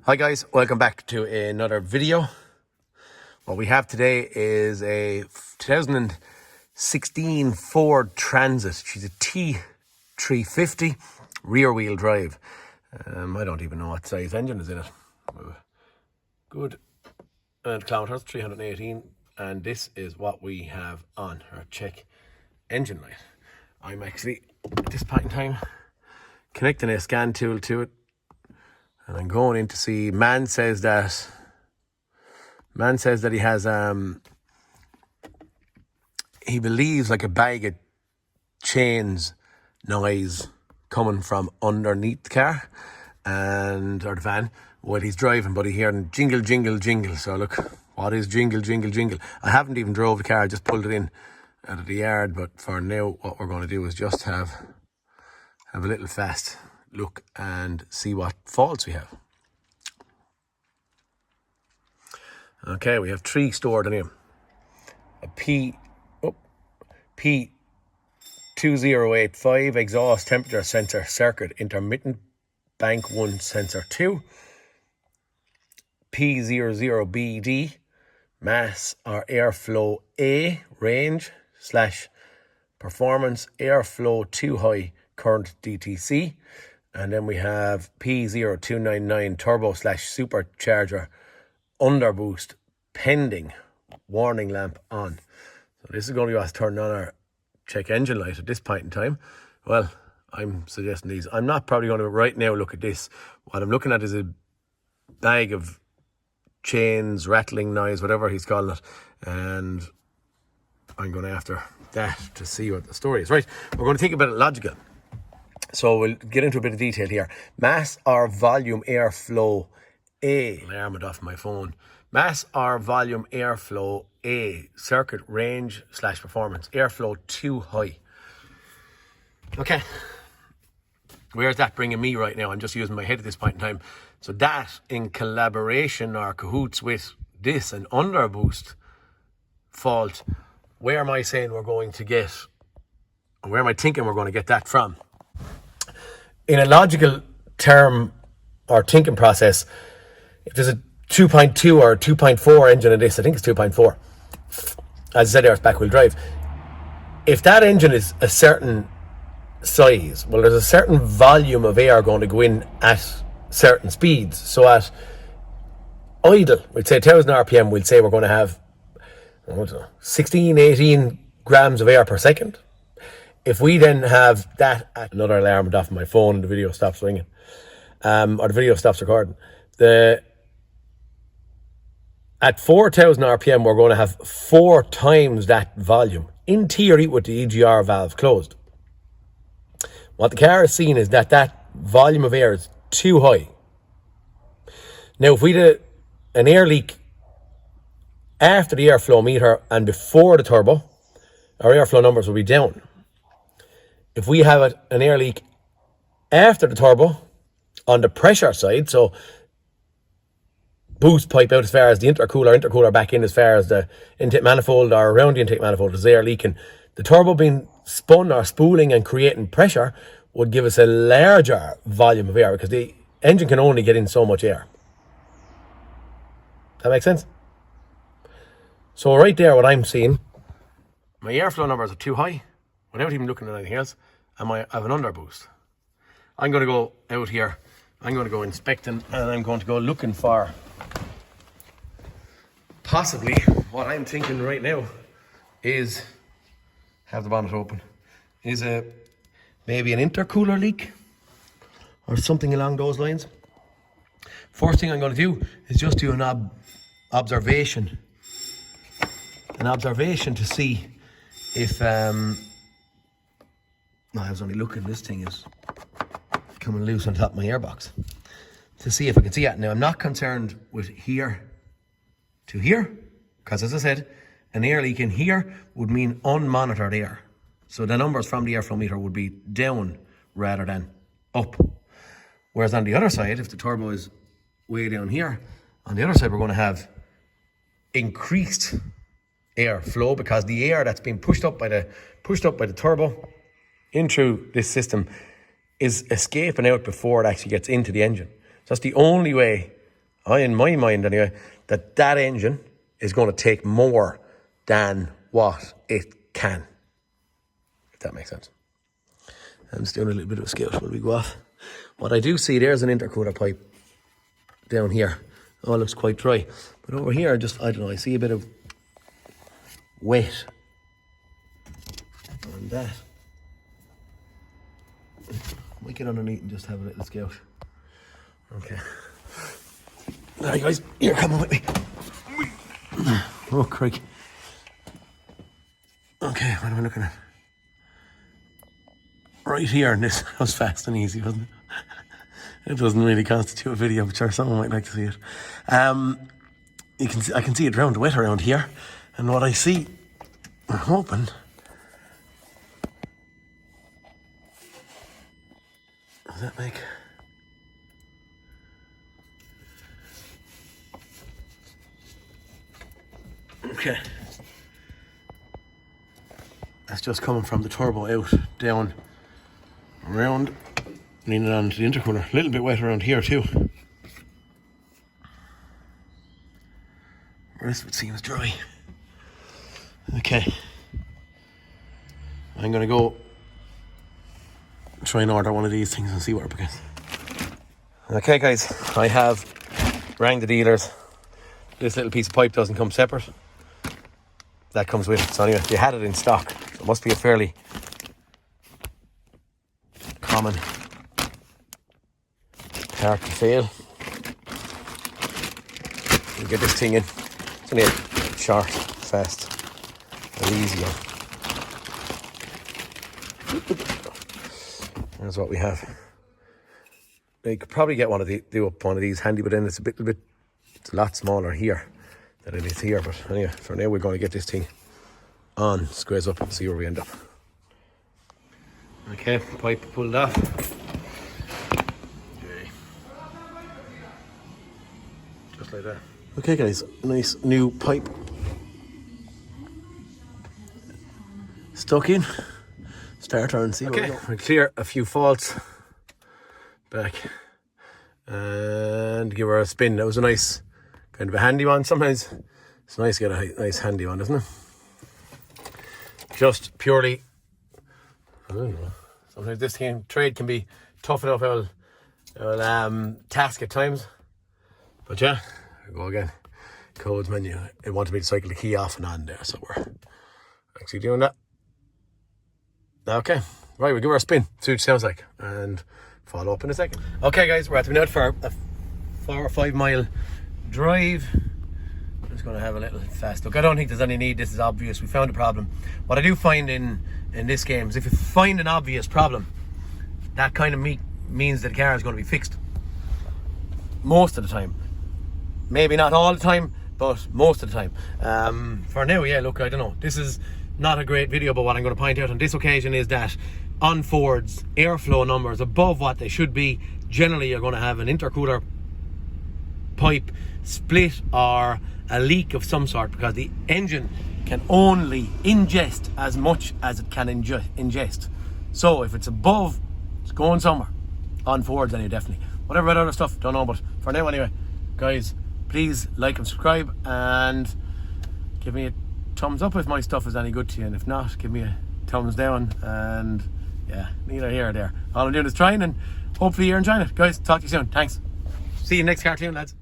Hi guys, welcome back to another video. What we have today is a 2016 Ford Transit. She's a T350 rear wheel drive. I don't even know what size engine is in it. Good kilometers, 318, and this is what we have on our check engine light. I'm actually at this point in time connecting a scan tool to it. And I'm going in to see, man says that he has, he believes like a bag of chains noise coming from underneath the car or the van while he's driving, but he's hearing jingle, jingle, jingle. So look, what is jingle, jingle, jingle? I haven't even drove the car, I just pulled it in out of the yard, but for now, what we're going to do is just have a little fast look and see what faults we have. Okay, we have three stored in here. A P00BD exhaust temperature sensor circuit, intermittent bank 1 sensor 2. P00BD mass or airflow A range / performance airflow too high current DTC. And then we have P0299 turbo / supercharger underboost pending, warning lamp on. So this is going to be us turning on our check engine light at this point in time. Well, I'm suggesting these. I'm not probably going to right now look at this. What I'm looking at is a bag of chains, rattling noise, whatever he's calling it. And I'm going after that to see what the story is. Right, we're going to think about it logical. So we'll get into a bit of detail here. Mass or volume airflow A. Alarm it off my phone. Mass or volume airflow A. Circuit range / performance. Airflow too high. Okay. Where's that bringing me right now? I'm just using my head at this point in time. So that in collaboration or cahoots with this and underboost fault, where am I saying we're going to get, or where am I thinking we're going to get that from? In a logical term or thinking process, if there's a 2.2 or 2.4 engine in this, I think it's 2.4, as I said there, it's back wheel drive. If that engine is a certain size, well, there's a certain volume of air going to go in at certain speeds. So at idle, we'd say 1000 RPM, we'll say we're going to have 16, 18 grams of air per second. If we then have that, another alarm went off my phone and the video stops ringing, or the video stops recording. At 4000 RPM, we're going to have 4 times that volume, in theory, with the EGR valve closed. What the car is seeing is that volume of air is too high. Now, if we did an air leak after the airflow meter and before the turbo, our airflow numbers will be down. If we have an air leak after the turbo on the pressure side, so boost pipe out as far as the intercooler back in as far as the intake manifold or around the intake manifold, there's air leaking. The turbo being spun or spooling and creating pressure would give us a larger volume of air because the engine can only get in so much air. That makes sense? So right there, what I'm seeing, my airflow numbers are too high without even looking at anything else, and I have an underboost. I'm going to go out here, I'm going to go inspecting, and I'm going to go looking for possibly what I'm thinking right now is, have the bonnet open, is maybe an intercooler leak or something along those lines. First thing I'm going to do is just do an observation to see if no, I was only looking, this thing is coming loose on top of my airbox, to see if I can see it. Now, I'm not concerned with here to here, because as I said, an air leak in here would mean unmonitored air. So the numbers from the airflow meter would be down rather than up. Whereas on the other side, if the turbo is way down here, on the other side we're going to have increased air flow because the air that's being pushed up by the turbo into this system is escaping out before it actually gets into the engine. So that's the only way in my mind anyway, that engine is going to take more than what it can. If that makes sense. I'm just doing a little bit of a scout while we go off. What I do see, there's an intercooler pipe down here. Oh, it looks quite dry. But over here, I don't know, I see a bit of wet on that. Might get underneath and just have a little scout. Okay. Alright guys, you're coming with me. Oh, crikey. Okay, what am I looking at? Right here, and this was fast and easy, wasn't it? It doesn't really constitute a video, but sure, someone might like to see it. I can see it drowned wet around here, and what I see, I'm hoping, does that make? Okay. That's just coming from the turbo out, down, around, leaning on to the intercooler. A little bit wet around here too. The rest of it seems dry. Okay. I'm gonna go try and order one of these things and see what we're up against. Okay guys, I have rang the dealers. This little piece of pipe doesn't come separate. That comes with it. So anyway, they had it in stock. So it must be a fairly common part to fail. We'll get this thing in. It's only a short, fast, and easy one. That's what we have. You could probably get one of these handy, but then it's a lot smaller here than it is here. But anyway, for now we're going to get this thing on, squares up and see where we end up. Okay, pipe pulled off. Okay. Just like that. Okay guys, nice new pipe stuck in. Start her and see where we go. We'll clear a few faults back and give her a spin. That was a nice kind of a handy one. Sometimes it's nice to get a nice handy one, isn't it? Just purely, I don't know, sometimes this trade can be tough enough task at times. But yeah, we go again. Codes menu. It wanted me to cycle the key off and on there, so we're actually doing that. Okay, right, we'll give her a spin, see what it sounds like, and follow up in a second. Okay guys, we're at the minute for a 4 or 5 mile drive. I'm just going to have a little fast look. I don't think there's any need, this is obvious. We found a problem. What I do find in this game is if you find an obvious problem, that kind of means that the car is going to be fixed. Most of the time. Maybe not all the time, but most of the time. For now, yeah, look, I don't know. This is not a great video, but what I'm going to point out on this occasion is that on Fords, airflow numbers above what they should be, generally you're going to have an intercooler pipe split or a leak of some sort, because the engine can only ingest as much as it can ingest. So if it's above, it's going somewhere. On Fords anyway, definitely. Whatever about other stuff, don't know, but for now anyway, guys, please like and subscribe and give me a thumbs up if my stuff is any good to you, and if not, give me a thumbs down. And yeah, neither here or there. All I'm doing is trying, and hopefully you're enjoying it. Guys, talk to you soon. Thanks. See you next cartoon, lads.